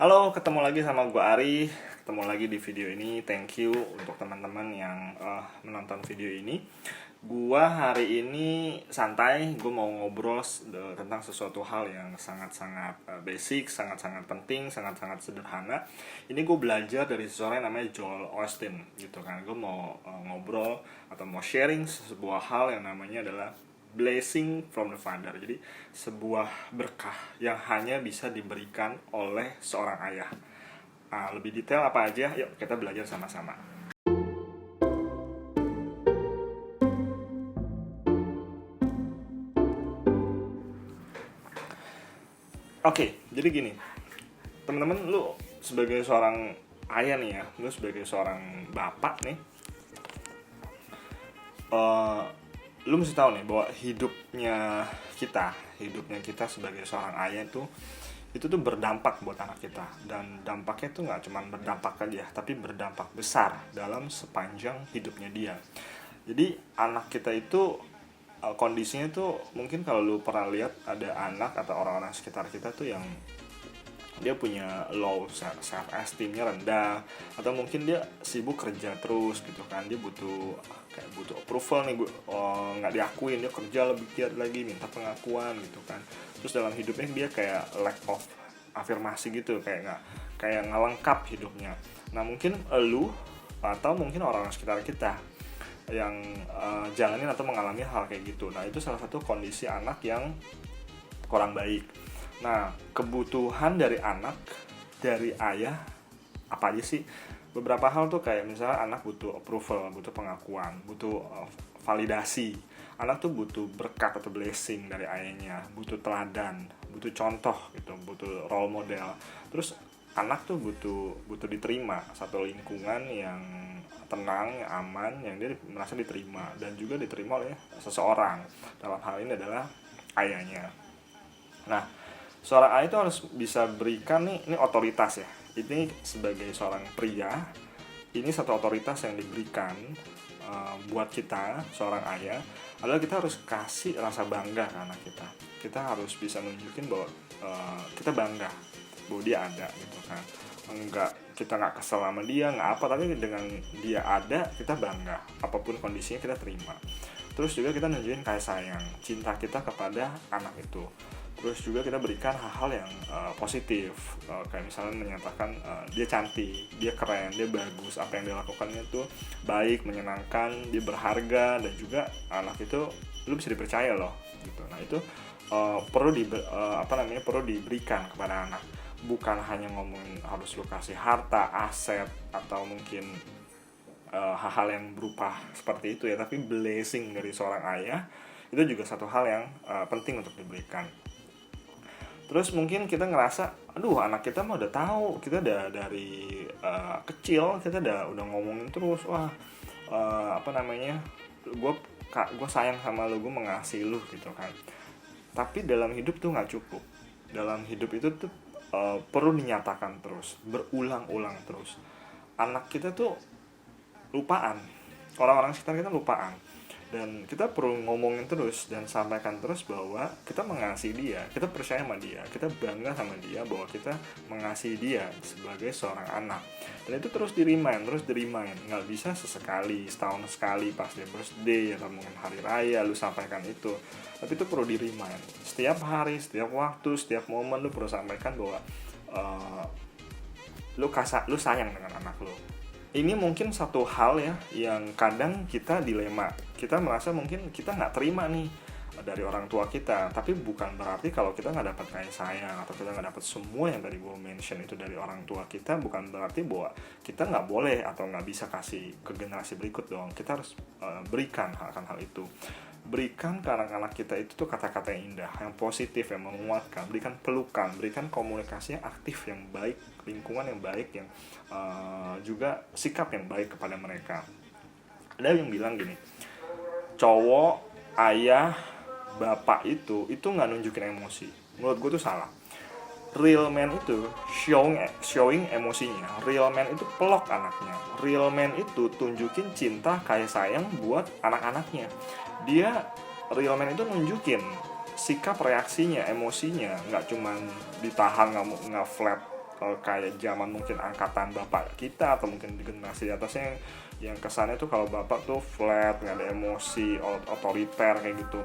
Halo, ketemu lagi sama gue Ari. Ketemu lagi di video ini. Thank you untuk teman-teman yang menonton video ini. Gua hari ini santai. Gue mau ngobrol tentang sesuatu hal yang sangat-sangat basic, sangat-sangat penting, sangat-sangat sederhana. Ini gue belajar dari seseorang yang namanya Joel Osteen, gitu kan. Gue mau ngobrol atau mau sharing sebuah hal yang namanya adalah blessing from the Father. Jadi sebuah berkah yang hanya bisa diberikan oleh seorang ayah. Nah, lebih detail apa aja? Yuk kita belajar sama-sama. Oke, jadi gini, temen-temen, lu sebagai seorang ayah nih ya, lu sebagai seorang bapak nih, eh, lu mesti tahu nih bahwa hidupnya kita sebagai seorang ayah itu tuh berdampak buat anak kita. Dan dampaknya tuh nggak cuma berdampak aja, tapi berdampak besar dalam sepanjang hidupnya dia. Jadi anak kita itu kondisinya tuh mungkin kalau lu pernah lihat ada anak atau orang-orang sekitar kita tuh yang dia punya low self esteemnya rendah, atau mungkin dia sibuk kerja terus gitu kan, dia butuh approval nih, nggak diakuin, dia kerja lebih giat lagi, minta pengakuan gitu kan. Terus dalam hidupnya dia kayak lack of afirmasi gitu, kayak nggak lengkap hidupnya. Nah mungkin lu atau mungkin orang-orang sekitar kita yang jalanin atau mengalami hal kayak gitu. Nah itu salah satu kondisi anak yang kurang baik. Nah, kebutuhan dari anak, dari ayah, apa aja sih? Beberapa hal tuh kayak misalnya anak butuh approval, butuh pengakuan, butuh validasi. Anak tuh butuh berkat atau blessing dari ayahnya, butuh teladan, butuh contoh gitu, butuh role model. Terus anak tuh butuh diterima satu lingkungan yang tenang, yang aman, yang dia merasa diterima dan juga diterima oleh seseorang. Dalam hal ini adalah ayahnya. Nah, seorang ayah itu harus bisa berikan ini otoritas ya. Ini sebagai seorang pria, ini satu otoritas yang diberikan buat kita, seorang ayah, adalah kita harus kasih rasa bangga ke anak kita. Kita harus bisa nunjukin bahwa kita bangga bahwa dia ada gitu kan. Kita nggak kesel sama dia, nggak apa, tapi dengan dia ada kita bangga. Apapun kondisinya kita terima. Terus juga kita nunjukin kasih sayang, cinta kita kepada anak itu. Terus juga kita berikan hal-hal yang positif, kayak misalnya menyatakan dia cantik, dia keren, dia bagus, apa yang dia lakukannya itu baik, menyenangkan, dia berharga, dan juga anak itu lu bisa dipercaya loh gitu. Nah itu perlu diberikan kepada anak. Bukan hanya ngomongin harus lu kasih harta, aset, atau mungkin hal-hal yang berupa seperti itu ya, tapi blessing dari seorang ayah itu juga satu hal yang penting untuk diberikan. Terus mungkin kita ngerasa, aduh anak kita mah udah tahu, kita udah dari kecil kita udah ngomongin terus, wah gue sayang sama lu, gue mengasihi lu gitu kan. Tapi dalam hidup tuh nggak cukup. Dalam hidup itu tuh perlu dinyatakan terus, berulang-ulang terus. Anak kita tuh lupaan, orang-orang sekitar kita lupaan. Dan kita perlu ngomongin terus dan sampaikan terus bahwa kita mengasihi dia, kita percaya sama dia, kita bangga sama dia, bahwa kita mengasihi dia sebagai seorang anak. Dan itu terus di-remind, nggak bisa sesekali, setahun sekali pas dia birthday atau mungkin hari raya lu sampaikan itu. Tapi itu perlu di-remind, setiap hari, setiap waktu, setiap momen lu perlu sampaikan bahwa lu sayang dengan anak lu. Ini mungkin satu hal ya yang kadang kita dilema. Kita merasa mungkin kita nggak terima nih dari orang tua kita, tapi bukan berarti kalau kita nggak dapat kasih sayang atau kita nggak dapat semua yang tadi gue mention itu dari orang tua kita, bukan berarti bahwa kita nggak boleh atau nggak bisa kasih ke generasi berikut dong. Kita harus berikan hal itu. Berikan ke anak-anak kita itu tuh kata-kata yang indah, yang positif, yang menguatkan. Berikan pelukan, berikan komunikasi yang aktif, yang baik, lingkungan yang baik, yang juga sikap yang baik kepada mereka. Ada yang bilang gini, cowok, ayah, bapak itu nggak nunjukin emosi. Menurut gue tuh salah. Real man itu showing emosinya. Real man itu pelok anaknya. Real man itu tunjukin cinta, kasih sayang buat anak-anaknya. Real man itu nunjukin sikap, reaksinya, emosinya, nggak cuman ditahan, nggak flat kayak zaman mungkin angkatan bapak kita atau mungkin di generasi di atasnya yang kesannya tuh kalau bapak tuh flat, nggak ada emosi, otoriter kayak gitu.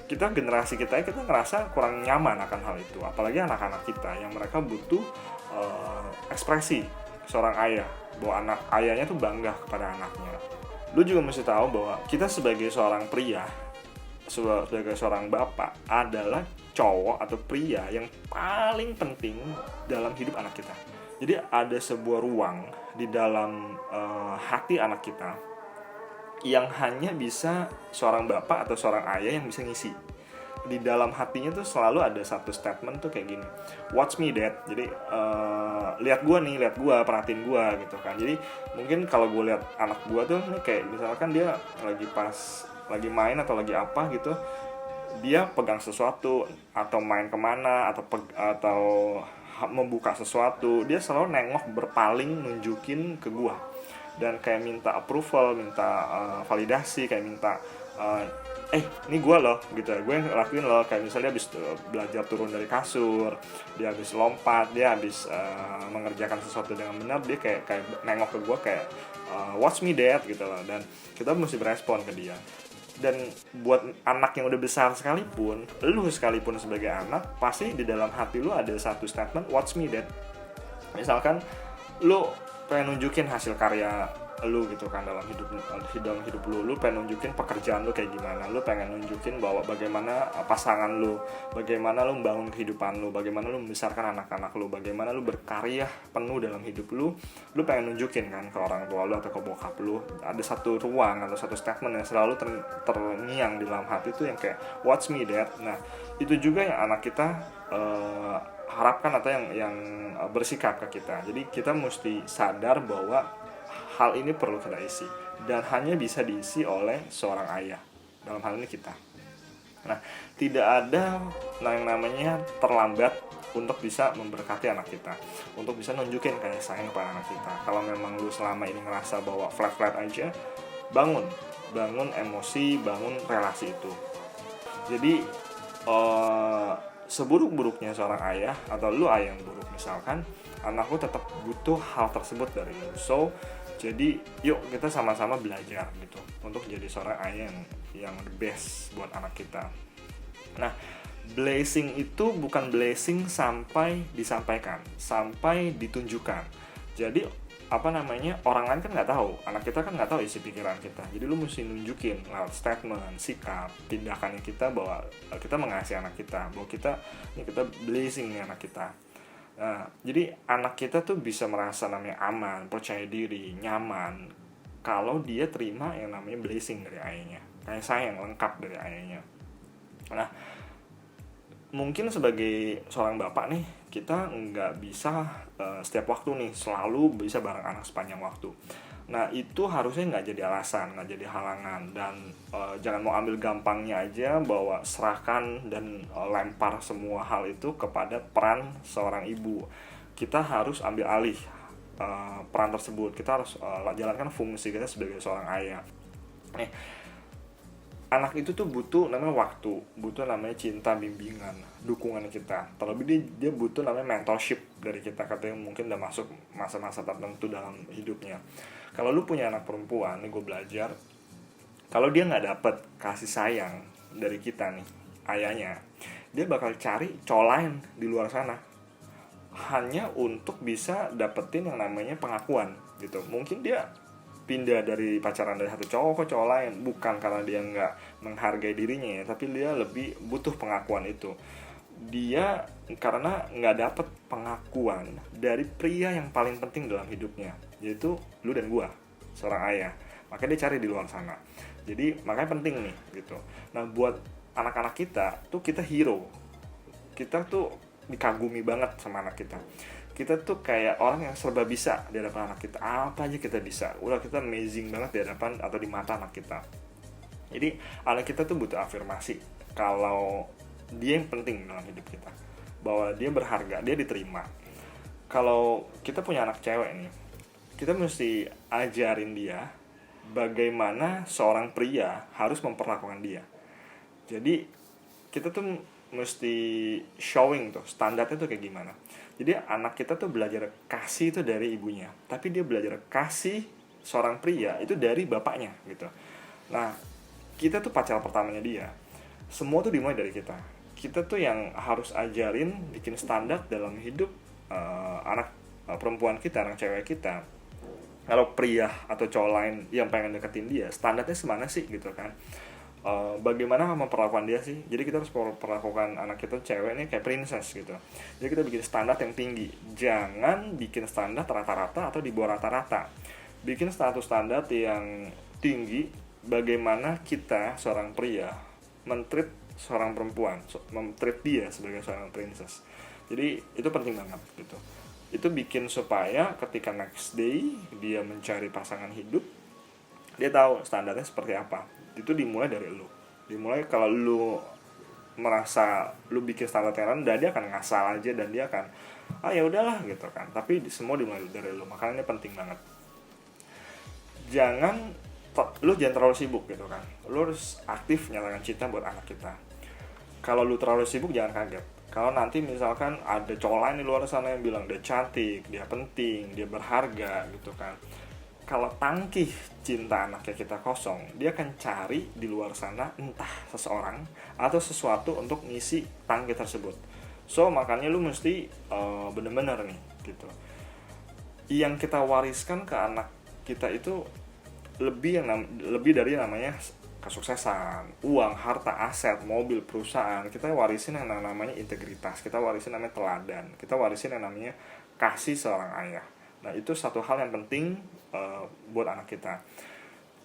Kita generasi kita ngerasa kurang nyaman akan hal itu, apalagi anak-anak kita yang mereka butuh ekspresi seorang ayah, bahwa anak ayahnya tuh bangga kepada anaknya. Lu juga mesti tahu bahwa kita sebagai seorang pria, sebagai seorang bapak adalah cowok atau pria yang paling penting dalam hidup anak kita. Jadi ada sebuah ruang di dalam hati anak kita yang hanya bisa seorang bapak atau seorang ayah yang bisa ngisi. Di dalam hatinya tuh selalu ada satu statement tuh kayak gini, watch me dad. Jadi lihat gua nih, lihat gua, perhatiin gua gitu kan. Jadi mungkin kalau gue lihat anak gua tuh nih, kayak misalkan dia lagi main atau lagi apa gitu, dia pegang sesuatu atau main kemana atau membuka sesuatu, dia selalu nengok, berpaling, nunjukin ke gua dan kayak minta approval, minta validasi, kayak minta ini gue loh gitu, gue yang lakuin loh. Kayak misalnya dia habis belajar turun dari kasur, dia habis lompat, dia habis mengerjakan sesuatu dengan benar, dia kayak nengok ke gue kayak watch me dad gitu loh. Dan kita mesti berespon ke dia. Dan buat anak yang udah besar sekalipun, lu sekalipun sebagai anak, pasti di dalam hati lu ada satu statement watch me dad. Misalkan lu pengen nunjukin hasil karya lu gitu kan dalam hidup lu pengen nunjukin pekerjaan lu kayak gimana, lu pengen nunjukin bahwa bagaimana pasangan lu, bagaimana lu membangun kehidupan lu, bagaimana lu membesarkan anak-anak lu, bagaimana lu berkarya penuh dalam hidup lu pengen nunjukin kan ke orang tua lu atau ke bokap lu. Ada satu ruang atau satu statement yang selalu terngiang di dalam hati itu yang kayak watch me dad. Nah itu juga yang anak kita harapkan atau yang bersikap ke kita. Jadi kita mesti sadar bahwa hal ini perlu kita isi dan hanya bisa diisi oleh seorang ayah, dalam hal ini kita. Nah, tidak ada yang namanya terlambat untuk bisa memberkati anak kita, untuk bisa nunjukin kasih sayang kepada anak kita. Kalau memang lu selama ini ngerasa bahwa flat-flat aja, bangun emosi, bangun relasi itu. Jadi seburuk-buruknya seorang ayah atau lu ayah yang buruk misalkan, anakku tetap butuh hal tersebut dari lu. So jadi yuk kita sama-sama belajar gitu untuk jadi seorang ayah yang the best buat anak kita. Nah, blessing itu bukan blessing sampai disampaikan, sampai ditunjukkan. Jadi orang lain kan nggak tahu, anak kita kan nggak tahu isi pikiran kita. Jadi lu mesti nunjukin lewat statement, sikap, tindakan kita bahwa kita mengasihi anak kita, bahwa kita blessing nih anak kita. Nah, jadi anak kita tuh bisa merasa namanya aman, percaya diri, nyaman kalau dia terima yang namanya blessing dari ayahnya, kayak sayang lengkap dari ayahnya. Nah, mungkin sebagai seorang bapak nih, kita nggak bisa setiap waktu nih selalu bisa bareng anak sepanjang waktu. Nah itu harusnya nggak jadi alasan, nggak jadi halangan. Dan jangan mau ambil gampangnya aja bahwa serahkan dan lempar semua hal itu kepada peran seorang ibu. Kita harus ambil alih peran tersebut. Kita harus jalankan fungsi kita sebagai seorang ayah. Anak itu tuh butuh namanya waktu, butuh namanya cinta, bimbingan, dukungan kita. Terlebih dia butuh namanya mentorship dari kita, katanya mungkin udah masuk masa-masa tertentu dalam hidupnya. Kalau lu punya anak perempuan, nih gue belajar, kalau dia nggak dapet kasih sayang dari kita nih, ayahnya, dia bakal cari cowok lain di luar sana, hanya untuk bisa dapetin yang namanya pengakuan gitu. Mungkin dia pindah dari pacaran dari satu cowok ke cowok lain bukan karena dia nggak menghargai dirinya ya, tapi dia lebih butuh pengakuan itu. Dia karena nggak dapet pengakuan dari pria yang paling penting dalam hidupnya, yaitu lu dan gua, seorang ayah. Makanya dia cari di luar sana. Jadi makanya penting nih gitu. Nah buat anak-anak kita tuh, kita hero, kita tuh dikagumi banget sama anak kita. Kita tuh kayak orang yang serba bisa di hadapan anak kita. Apa aja kita bisa. Udah, kita amazing banget di hadapan atau di mata anak kita. Jadi anak kita tuh butuh afirmasi kalau dia yang penting dalam hidup kita, bahwa dia berharga, dia diterima. Kalau kita punya anak cewek nih, kita mesti ajarin dia bagaimana seorang pria harus memperlakukan dia. Jadi kita tuh mesti showing tuh standarnya tuh kayak gimana. Jadi anak kita tuh belajar kasih itu dari ibunya, tapi dia belajar kasih seorang pria itu dari bapaknya gitu. Nah, kita tuh pacar pertamanya dia. Semua tuh dimulai dari kita. Kita tuh yang harus ajarin, bikin standar dalam hidup anak perempuan kita, anak cewek kita. Kalau pria atau cowok lain yang pengen deketin dia, standarnya semana sih gitu kan. Bagaimana memperlakukan dia sih. Jadi kita harus perlakukan anak kita cewek ini kayak princess gitu. Jadi kita bikin standar yang tinggi, jangan bikin standar rata-rata atau di bawah rata-rata. Bikin status standar yang tinggi, bagaimana kita seorang pria mentreat seorang perempuan, mentreat dia sebagai seorang princess. Jadi itu penting banget gitu. Itu bikin supaya ketika next day dia mencari pasangan hidup, dia tahu standarnya seperti apa. Itu dimulai dari lu. Dimulai kalau lu merasa lu bikin standar yang rendah, dia akan ngasal aja dan dia akan ya udahlah gitu kan. Tapi semua dimulai dari lu. Makanya ini penting banget. Lu jangan terlalu sibuk gitu kan. Lu harus aktif nyalakan cinta buat anak kita. Kalau lu terlalu sibuk jangan kaget. Kalau nanti misalkan ada cowok lain di luar sana yang bilang dia cantik, dia penting, dia berharga gitu kan. Kalau tangki cinta anaknya kita kosong, dia akan cari di luar sana entah seseorang atau sesuatu untuk ngisi tangki tersebut. So makanya lu mesti bener-bener nih gitu. Yang kita wariskan ke anak kita itu lebih dari yang namanya kesuksesan, uang, harta, aset, mobil, perusahaan. Kita warisin yang namanya integritas, kita warisin namanya teladan, kita warisin yang namanya kasih seorang ayah. Nah itu satu hal yang penting buat anak kita.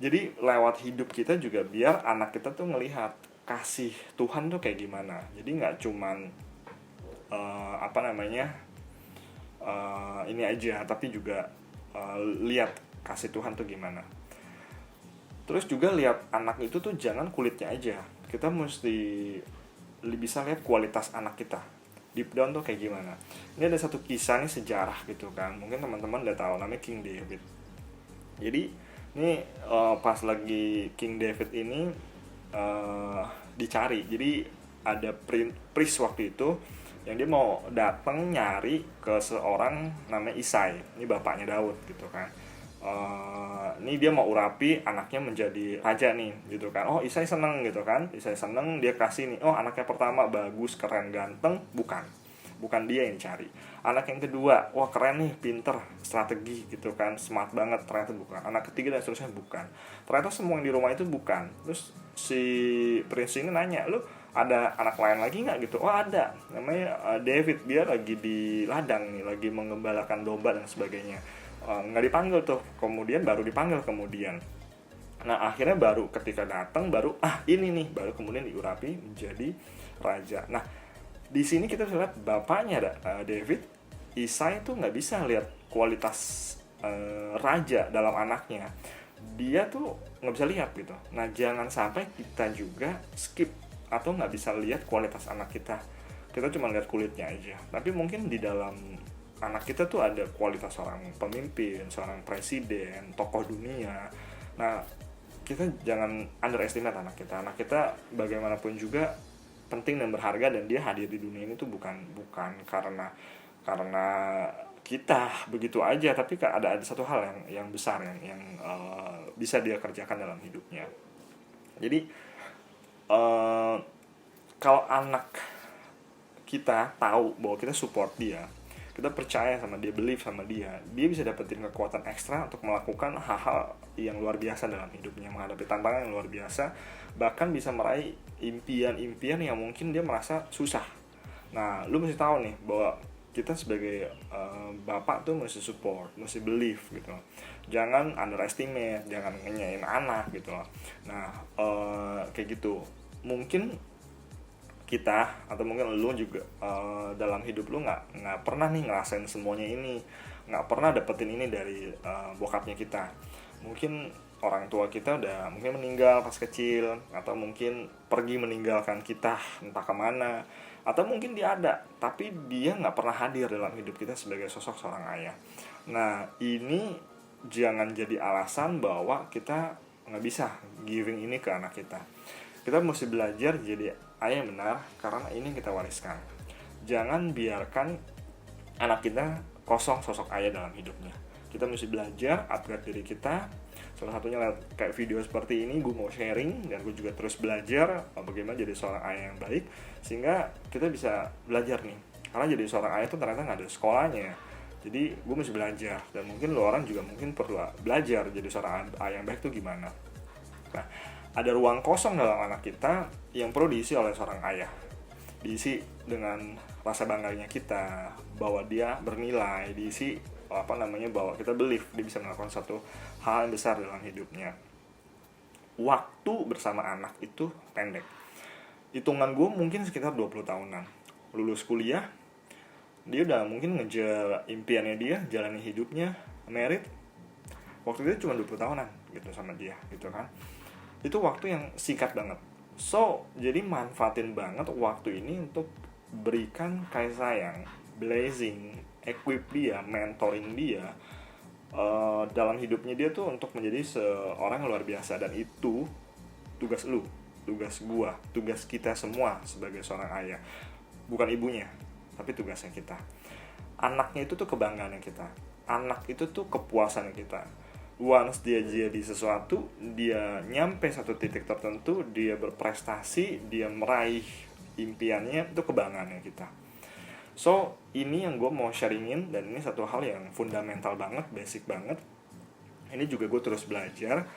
Jadi lewat hidup kita juga biar anak kita tuh ngelihat kasih Tuhan tuh kayak gimana. Jadi nggak cuman ini aja, tapi juga lihat kasih Tuhan tuh gimana. Terus juga lihat anak itu tuh jangan kulitnya aja. Kita mesti bisa lihat kualitas anak kita. Deep down tuh kayak gimana. Ini ada satu kisah nih sejarah gitu kan. Mungkin teman-teman udah tahu namanya King David. Jadi ini pas lagi King David ini dicari. Jadi ada priest waktu itu yang dia mau datang nyari ke seorang namanya Isai. Ini bapaknya Daud gitu kan. Ini dia mau urapi anaknya menjadi raja nih gitu kan. Oh Isai seneng gitu kan. Isai seneng, dia kasih nih. Oh anaknya pertama bagus, keren, ganteng. Bukan dia yang dicari. Anak yang kedua, wah keren nih, pinter, strategi gitu kan, smart banget. Ternyata bukan. Anak ketiga dan seterusnya bukan. Ternyata semua yang di rumah itu bukan. Terus si prince ini nanya, lu ada anak lain lagi nggak gitu? Oh ada, namanya David. Dia lagi di ladang nih, lagi mengembalakan domba dan sebagainya. Nggak dipanggil tuh, baru dipanggil kemudian. Nah akhirnya baru ketika datang baru ini nih, baru kemudian diurapi menjadi raja. Nah di sini kita bisa lihat bapaknya David, Isai tuh nggak bisa lihat kualitas raja dalam anaknya. Dia tuh nggak bisa lihat gitu. Nah jangan sampai kita juga skip atau nggak bisa lihat kualitas anak kita. Kita cuma lihat kulitnya aja. Tapi mungkin di dalam anak kita tuh ada kualitas seorang pemimpin, seorang presiden, tokoh dunia. Nah, kita jangan underestimate anak kita. Anak kita bagaimanapun juga penting dan berharga, dan dia hadir di dunia ini tuh bukan karena kita begitu aja, tapi ada satu hal yang besar yang bisa dia kerjakan dalam hidupnya. Jadi kalau anak kita tahu bahwa kita support dia, kita percaya sama dia, believe sama dia bisa dapetin kekuatan ekstra untuk melakukan hal-hal yang luar biasa dalam hidupnya, menghadapi tantangan yang luar biasa, bahkan bisa meraih impian-impian yang mungkin dia merasa susah. Nah, lu mesti tahu nih bahwa kita sebagai bapak tuh mesti support, mesti believe gitu. Jangan underestimate, jangan ngenyain anak gitu. Nah, kayak gitu. Mungkin kita atau mungkin lu juga dalam hidup lu nggak pernah nih ngerasain semuanya ini, nggak pernah dapetin ini dari bokapnya kita. Mungkin orang tua kita udah mungkin meninggal pas kecil, atau mungkin pergi meninggalkan kita entah kemana, atau mungkin dia ada tapi dia nggak pernah hadir dalam hidup kita sebagai sosok seorang ayah. Nah ini jangan jadi alasan bahwa kita nggak bisa giving ini ke anak kita. Kita mesti belajar jadi ayah yang benar, karena ini yang kita wariskan. Jangan biarkan anak kita kosong sosok ayah dalam hidupnya. Kita mesti belajar, upgrade diri kita. Salah satunya kayak video seperti ini, gue mau sharing, dan gue juga terus belajar bagaimana jadi seorang ayah yang baik, sehingga kita bisa belajar nih. Karena jadi seorang ayah itu ternyata nggak ada sekolahnya. Jadi gue mesti belajar, dan mungkin lo orang juga mungkin perlu belajar jadi seorang ayah yang baik itu gimana. Nah, ada ruang kosong dalam anak kita yang perlu diisi oleh seorang ayah. Diisi dengan rasa bangganya kita, bahwa dia bernilai, diisi bahwa kita believe dia bisa melakukan satu hal yang besar dalam hidupnya. Waktu bersama anak itu pendek. Hitungan gue mungkin sekitar 20 tahunan. Lulus kuliah, dia udah mungkin ngejar impiannya dia, jalani hidupnya, married. Waktu itu cuma 20 tahunan gitu sama dia, gitu kan. Itu waktu yang singkat banget. So, jadi manfaatin banget waktu ini untuk berikan kasih sayang, blessing, equip dia, mentoring dia dalam hidupnya dia tuh untuk menjadi seorang yang luar biasa. Dan itu tugas lu, tugas gua, tugas kita semua sebagai seorang ayah. Bukan ibunya, tapi tugasnya kita. Anaknya itu tuh kebanggaannya kita. Anak itu tuh kepuasannya kita. Once dia jadi sesuatu, dia nyampe satu titik tertentu, dia berprestasi, dia meraih impiannya, itu kebanggaannya kita. So, ini yang gue mau sharingin, dan ini satu hal yang fundamental banget, basic banget. Ini juga gue terus belajar,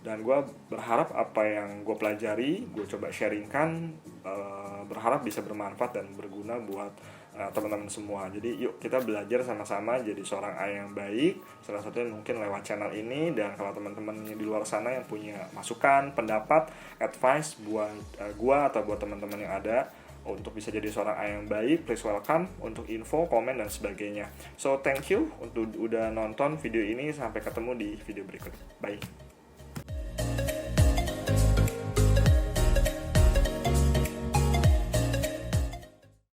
dan gue berharap apa yang gue pelajari, gue coba sharingkan, berharap bisa bermanfaat dan berguna buat teman-teman semua. Jadi yuk kita belajar sama-sama jadi seorang ayah yang baik. Salah satunya mungkin lewat channel ini. Dan kalau teman-teman di luar sana yang punya masukan, pendapat, advice buat gue atau buat teman-teman yang ada untuk bisa jadi seorang ayah yang baik, please welcome untuk info, komen, dan sebagainya. So thank you untuk udah nonton video ini. Sampai ketemu di video berikut. Bye.